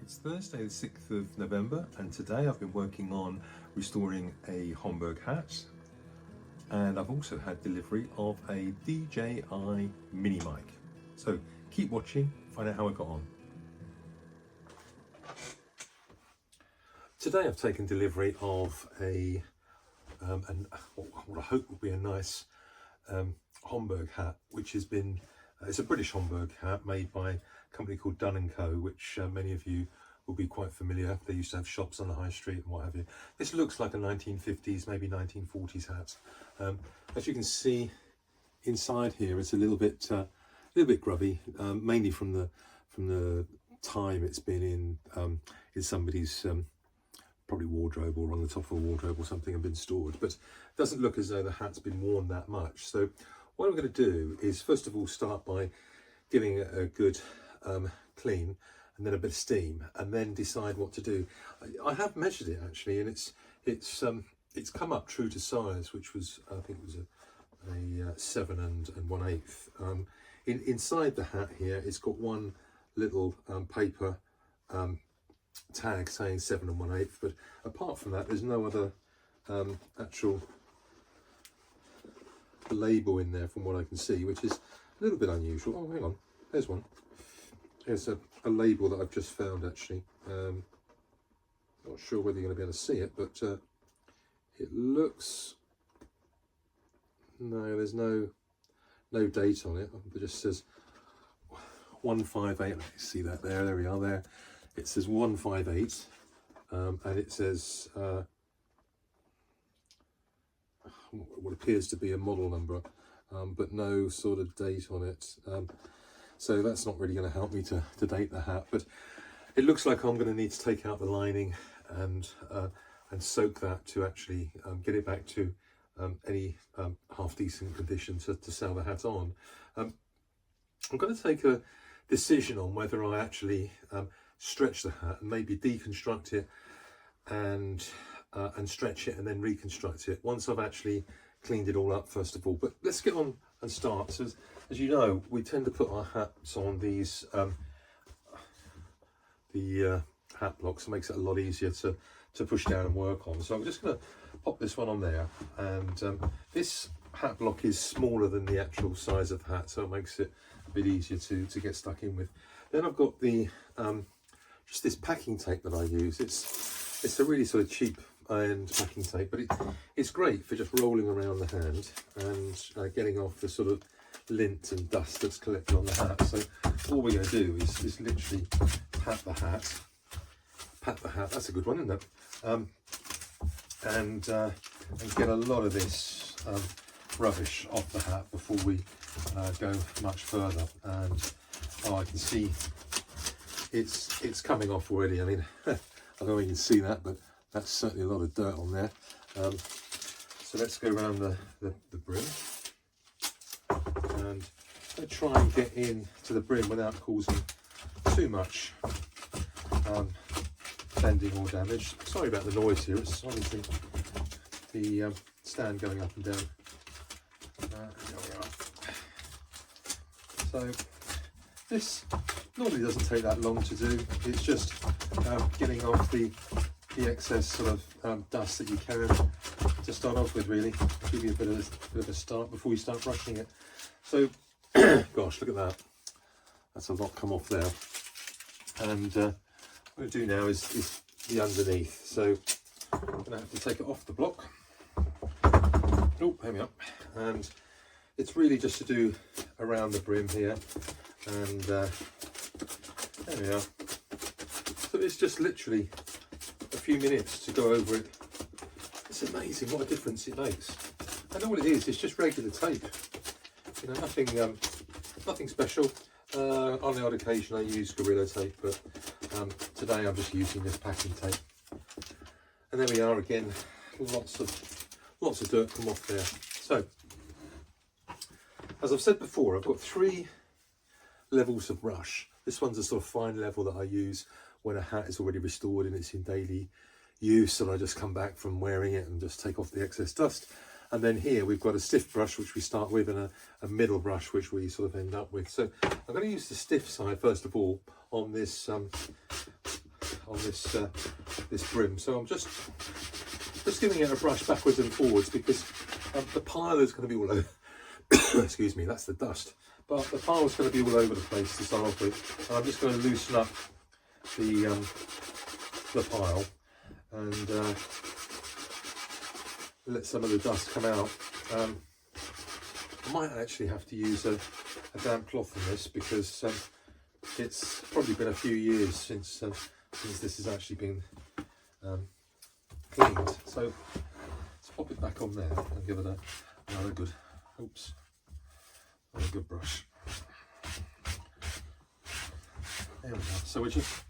It's Thursday the 6th of November and today I've been working on restoring a Homburg hat, and I've also had delivery of a DJI Mini Mic. So keep watching, find out how I got on. Today I've taken delivery of what I hope will be a nice Homburg hat, which has been, it's a British Homburg hat made by a company called Dunn and Co, which many of you will be quite familiar. They used to have shops on the high street and what have you. This looks like a 1950s, maybe 1940s hat. As you can see inside here, it's a little bit grubby, mainly from the time it's been in somebody's probably wardrobe or on the top of a wardrobe or something and been stored. But it doesn't look as though the hat's been worn that much. So what I'm going to do is first of all start by giving it a good clean and then a bit of steam, and then decide what to do. I have measured it actually, and it's come up true to size, which was, I think it was a 7 1/8. Inside the hat here, it's got one little paper tag saying 7 1/8, but apart from that, there's no other actual label in there from what I can see, which is a little bit unusual. Oh, hang on, there's one. There's a label that I've just found actually. Not sure whether you're going to be able to see it, but it looks, no, there's no date on it. It just says 158. Let me see that there. There we are. There it says 158, and it says what appears to be a model number, but no sort of date on it. So that's not really going to help me to date the hat, but it looks like I'm going to need to take out the lining and soak that to actually get it back to any half decent condition to sell the hat on. I'm going to take a decision on whether I actually stretch the hat and maybe deconstruct it and stretch it and then reconstruct it once I've actually cleaned it all up first of all. But let's get on and start. So as you know, we tend to put our hats on these the hat blocks. It makes it a lot easier to push down and work on. So I'm just going to pop this one on there, and this hat block is smaller than the actual size of the hat, so it makes it a bit easier to get stuck in with. Then I've got the just this packing tape that I use. It's a really sort of cheap ironed packing tape, but it's great for just rolling around the hand and getting off the sort of lint and dust that's collected on the hat. So all we're going to do is literally pat the hat. That's a good one, isn't it? And get a lot of this rubbish off the hat before we go much further. And I can see it's coming off already. I mean, I don't know if you can see that, but that's certainly a lot of dirt on there. So let's go around the brim, and I'll try and get in to the brim without causing too much bending or damage. Sorry about the noise here, it's obviously the stand going up and down. There we are. So this normally doesn't take that long to do. It's just getting off the excess sort of dust that you can to start off with, really. Give you a bit of a start before you start brushing it. So gosh, look at that, that's a lot come off there. And what I'm going to do now is the underneath. So I'm going to have to take it off the block. Oh, here we are. And it's really just to do around the brim here, and there we are. So it's just literally a few minutes to go over it. It's amazing what a difference it makes. And all it is just regular tape. You know, nothing special. On the odd occasion I use Gorilla tape, but today I'm just using this packing tape. And there we are again. Lots of dirt come off there. So, as I've said before, I've got 3 levels of brush. This one's a sort of fine level that I use when a hat is already restored and it's in daily use, and I just come back from wearing it and just take off the excess dust. And then here we've got a stiff brush which we start with, and a middle brush which we sort of end up with. So I'm going to use the stiff side first of all on this on this this brim. So I'm just giving it a brush backwards and forwards because the pile is going to be all over. Excuse me, that's the dust. But the pile is going to be all over the place to start off with. And I'm just going to loosen up the pile and let some of the dust come out. I might actually have to use a damp cloth on this because it's probably been a few years since this has actually been cleaned. So let's pop it back on there and give it another good, oops, another good brush. There we go. So we're just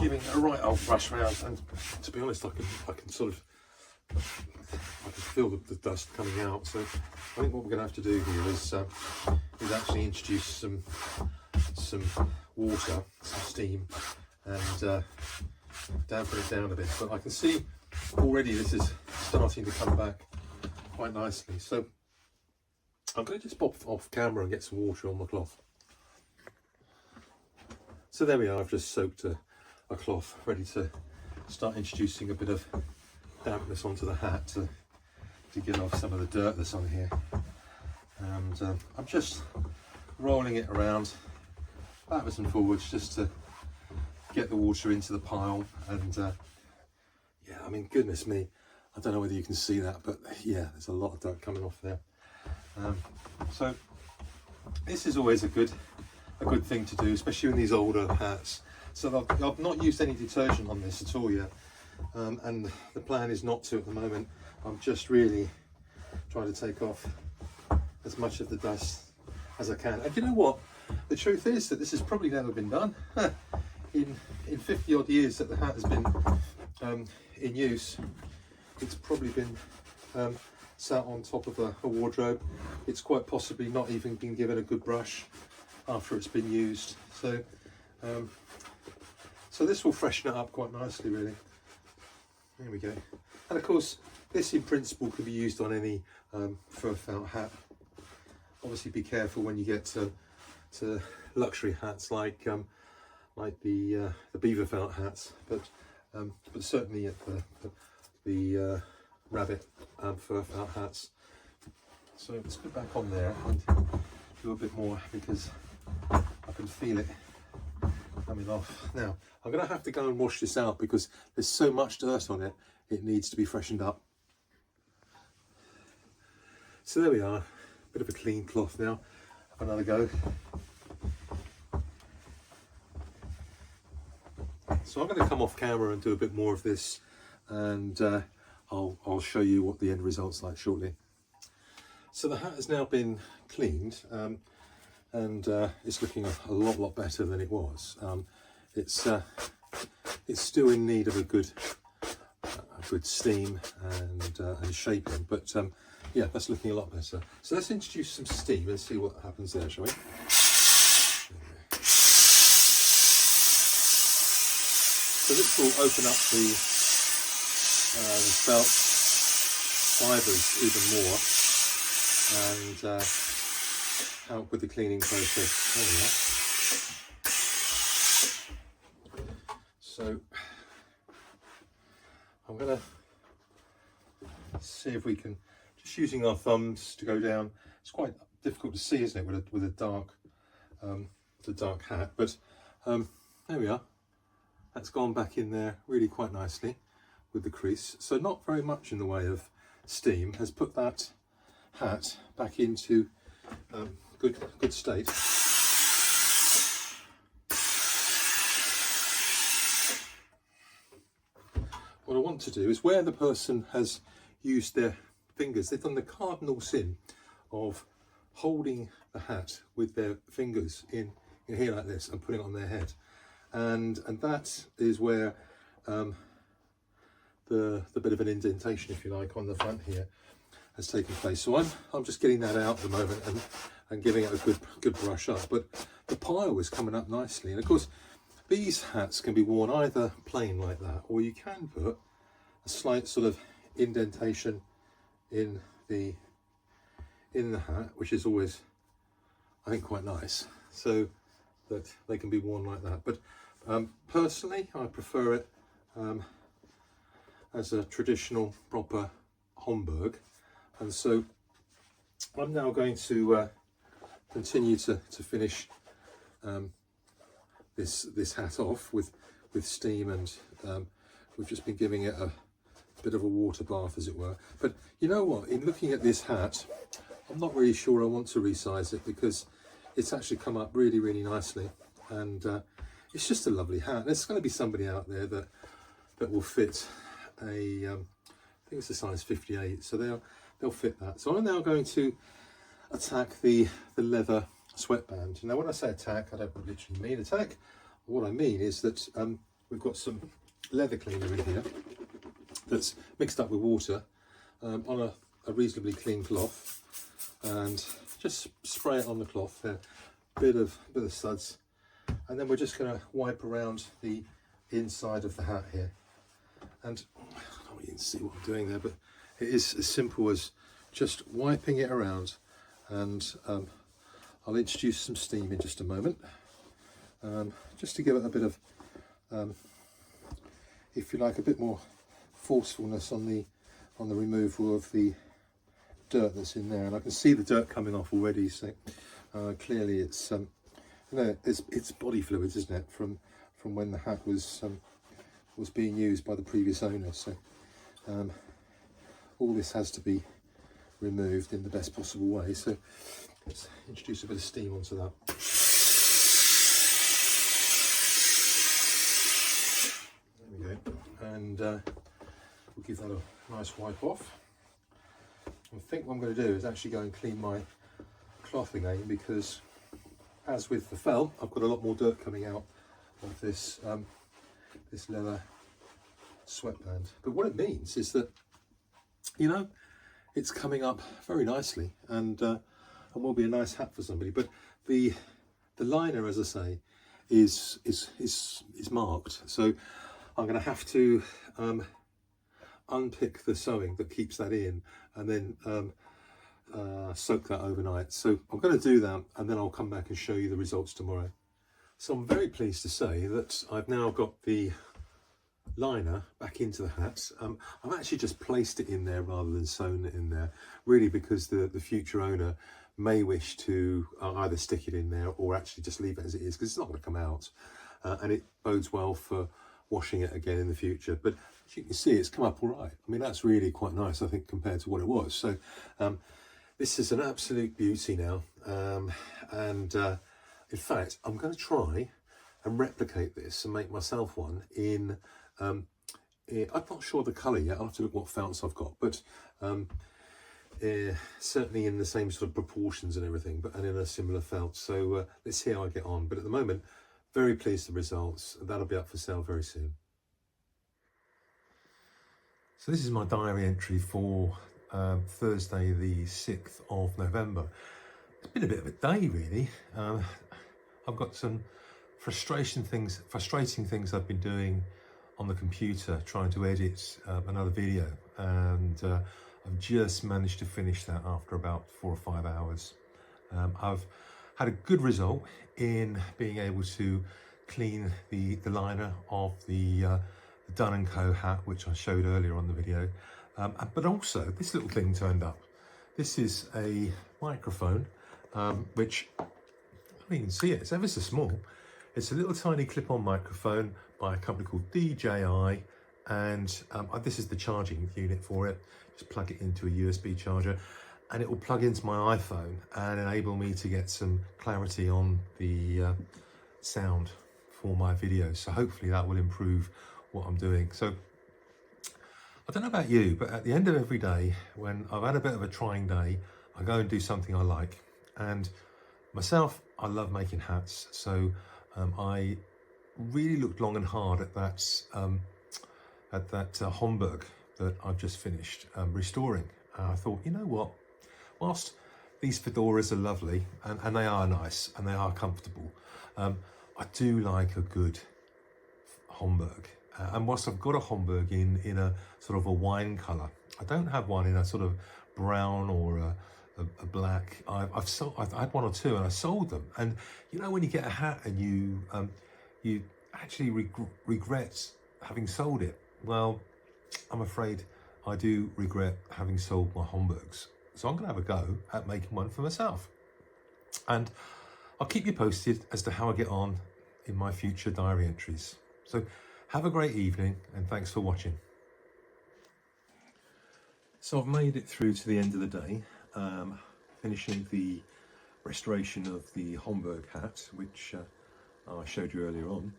giving it a right old brush round, and to be honest, I can sort of, I can feel the dust coming out. So I think what we're going to have to do here is actually introduce some water, some steam, and dampen it down a bit. But I can see already this is starting to come back quite nicely. So I'm going to just pop off camera and get some water on the cloth. So there we are. I've just soaked a cloth ready to start introducing a bit of dampness onto the hat to get off some of the dirt that's on here. And I'm just rolling it around backwards and forwards just to get the water into the pile. And yeah, I mean, goodness me, I don't know whether you can see that, but yeah, there's a lot of dirt coming off there. So this is always a good thing to do, especially in these older hats. So I've not used any detergent on this at all yet, and the plan is not to at the moment. I'm just really trying to take off as much of the dust as I can. And you know what? The truth is that this has probably never been done. In 50 odd years that the hat has been in use, it's probably been sat on top of a wardrobe. It's quite possibly not even been given a good brush after it's been used. So so this will freshen it up quite nicely, really. There we go. And of course, this in principle can be used on any fur felt hat. Obviously be careful when you get to luxury hats like the beaver felt hats, but certainly at the rabbit fur felt hats. So let's go back on there and do a bit more because I can feel it coming off. Now I'm going to have to go and wash this out because there's so much dirt on it, it needs to be freshened up. So there we are, bit of a clean cloth now. Have another go. So I'm going to come off camera and do a bit more of this, and I'll show you what the end result's like shortly. So the hat has now been cleaned, and it's looking a lot better than it was. It's still in need of a good steam and shaping, but yeah, that's looking a lot better. So let's introduce some steam and see what happens there, shall we? So this will open up the felt fibres even more and help with the cleaning process. There we are. So I'm going to see if we can, just using our thumbs to go down. It's quite difficult to see, isn't it, with a dark hat, but there we are. That's gone back in there really quite nicely with the crease. So not very much in the way of steam has put that hat back into good state. What I want to do is where the person has used their fingers, they've done the cardinal sin of holding the hat with their fingers in here like this and putting it on their head. And that is where the bit of an indentation, if you like, on the front here has taken place. So I'm just getting that out at the moment and giving it a good brush up. But the pile is coming up nicely. And of course, these hats can be worn either plain like that, or you can put a slight sort of indentation in the hat, which is always, I think, quite nice. So that they can be worn like that. But Personally, I prefer it as a traditional proper Homburg, and so I'm now going to continue to finish this hat off with steam, and we've just been giving it a bit of a water bath, as it were. But you know what, in looking at this hat, I'm not really sure I want to resize it, because it's actually come up really, really nicely, and it's just a lovely hat. There's going to be somebody out there that will fit a I think it's a size 58, so they'll fit that. So I'm now going to attack the leather sweatband. Now when I say attack, I don't literally mean attack. What I mean is that we've got some leather cleaner in here that's mixed up with water on a reasonably clean cloth, and just spray it on the cloth, a bit of suds, and then we're just going to wipe around the inside of the hat here. And I don't want you to see what I'm doing there, but it is as simple as just wiping it around, and I'll introduce some steam in just a moment, just to give it a bit of, if you like, a bit more forcefulness on the removal of the dirt that's in there. And I can see the dirt coming off already, so clearly it's you know, it's body fluids, isn't it, from when the hat was being used by the previous owner. So all this has to be removed in the best possible way. So let's introduce a bit of steam onto that. There we go, and we'll give that a nice wipe off. I think what I'm going to do is actually go and clean my cloth again, because as with the felt, I've got a lot more dirt coming out of this this leather sweatband. But what it means is that, you know, it's coming up very nicely, and will be a nice hat for somebody. But the liner, as I say, is marked, so I'm going to have to unpick the sewing that keeps that in, and then soak that overnight. So I'm going to do that, and then I'll come back and show you the results tomorrow. So I'm very pleased to say that I've now got the liner back into the hat. I've actually just placed it in there rather than sewn it in there, really because the future owner may wish to either stick it in there or actually just leave it as it is, because it's not going to come out, and it bodes well for washing it again in the future. But as you can see, it's come up all right. I mean, that's really quite nice, I think, compared to what it was. So this is an absolute beauty now, and in fact, I'm going to try and replicate this and make myself one in I'm not sure the colour yet. I'll have to look what felts I've got, but certainly in the same sort of proportions and everything, but and in a similar felt. So let's see how I get on. But at the moment, very pleased with the results. That'll be up for sale very soon. So this is my diary entry for Thursday the 6th of November. It's been a bit of a day, really. I've got some frustrating things I've been doing on the computer, trying to edit another video, and I've just managed to finish that after about 4 or 5 hours. I've had a good result in being able to clean the liner of the Dunn and Co hat, which I showed earlier on the video, but also this little thing turned up. This is a microphone, which, I mean, you can see it, it's ever so small. It's a little tiny clip-on microphone by a company called DJI, and this is the charging unit for it. Just plug it into a USB charger, and it will plug into my iPhone and enable me to get some clarity on the sound for my videos. So hopefully that will improve what I'm doing. So I don't know about you, but at the end of every day, when I've had a bit of a trying day, I go and do something I like. And myself, I love making hats. So I really looked long and hard at that Homburg that I've just finished restoring. I thought, you know what, whilst these fedoras are lovely and they are nice and they are comfortable, I do like a good Homburg. And whilst I've got a Homburg in a sort of a wine colour, I don't have one in a sort of brown or a black. I've had one or two and I sold them. And you know, when you get a hat and you actually regret having sold it. Well, I'm afraid I do regret having sold my Homburgs. So I'm going to have a go at making one for myself. And I'll keep you posted as to how I get on in my future diary entries. So have a great evening and thanks for watching. So I've made it through to the end of the day, finishing the restoration of the Homburg hat, which I showed you earlier on.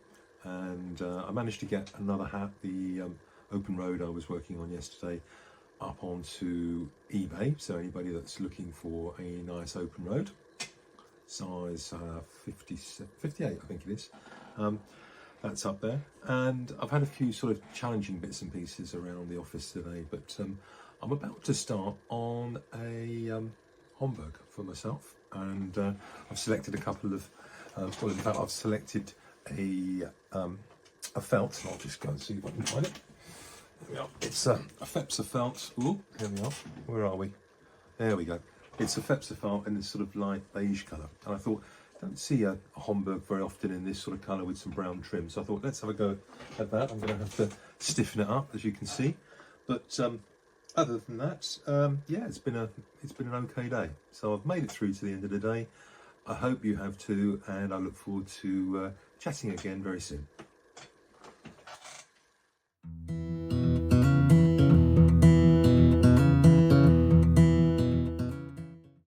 And I managed to get another hat, the Open Road I was working on yesterday, up onto eBay. So anybody that's looking for a nice Open Road, size 58 I think it is, that's up there. And I've had a few sort of challenging bits and pieces around the office today, but I'm about to start on a Homburg for myself, and I've selected a couple of well, in fact I've selected a felt. I'll just go and see if I can find it. There we are. It's a Failsworth felt. Ooh, here we are. Where are we? There we go. It's a Failsworth felt in this sort of light beige colour, and I thought, I don't see a Homburg very often in this sort of colour with some brown trim, so I thought let's have a go at that. I'm going to have to stiffen it up, as you can see, but other than that, yeah, it's been an okay day. So I've made it through to the end of the day. I hope you have too, and I look forward to chatting again very soon.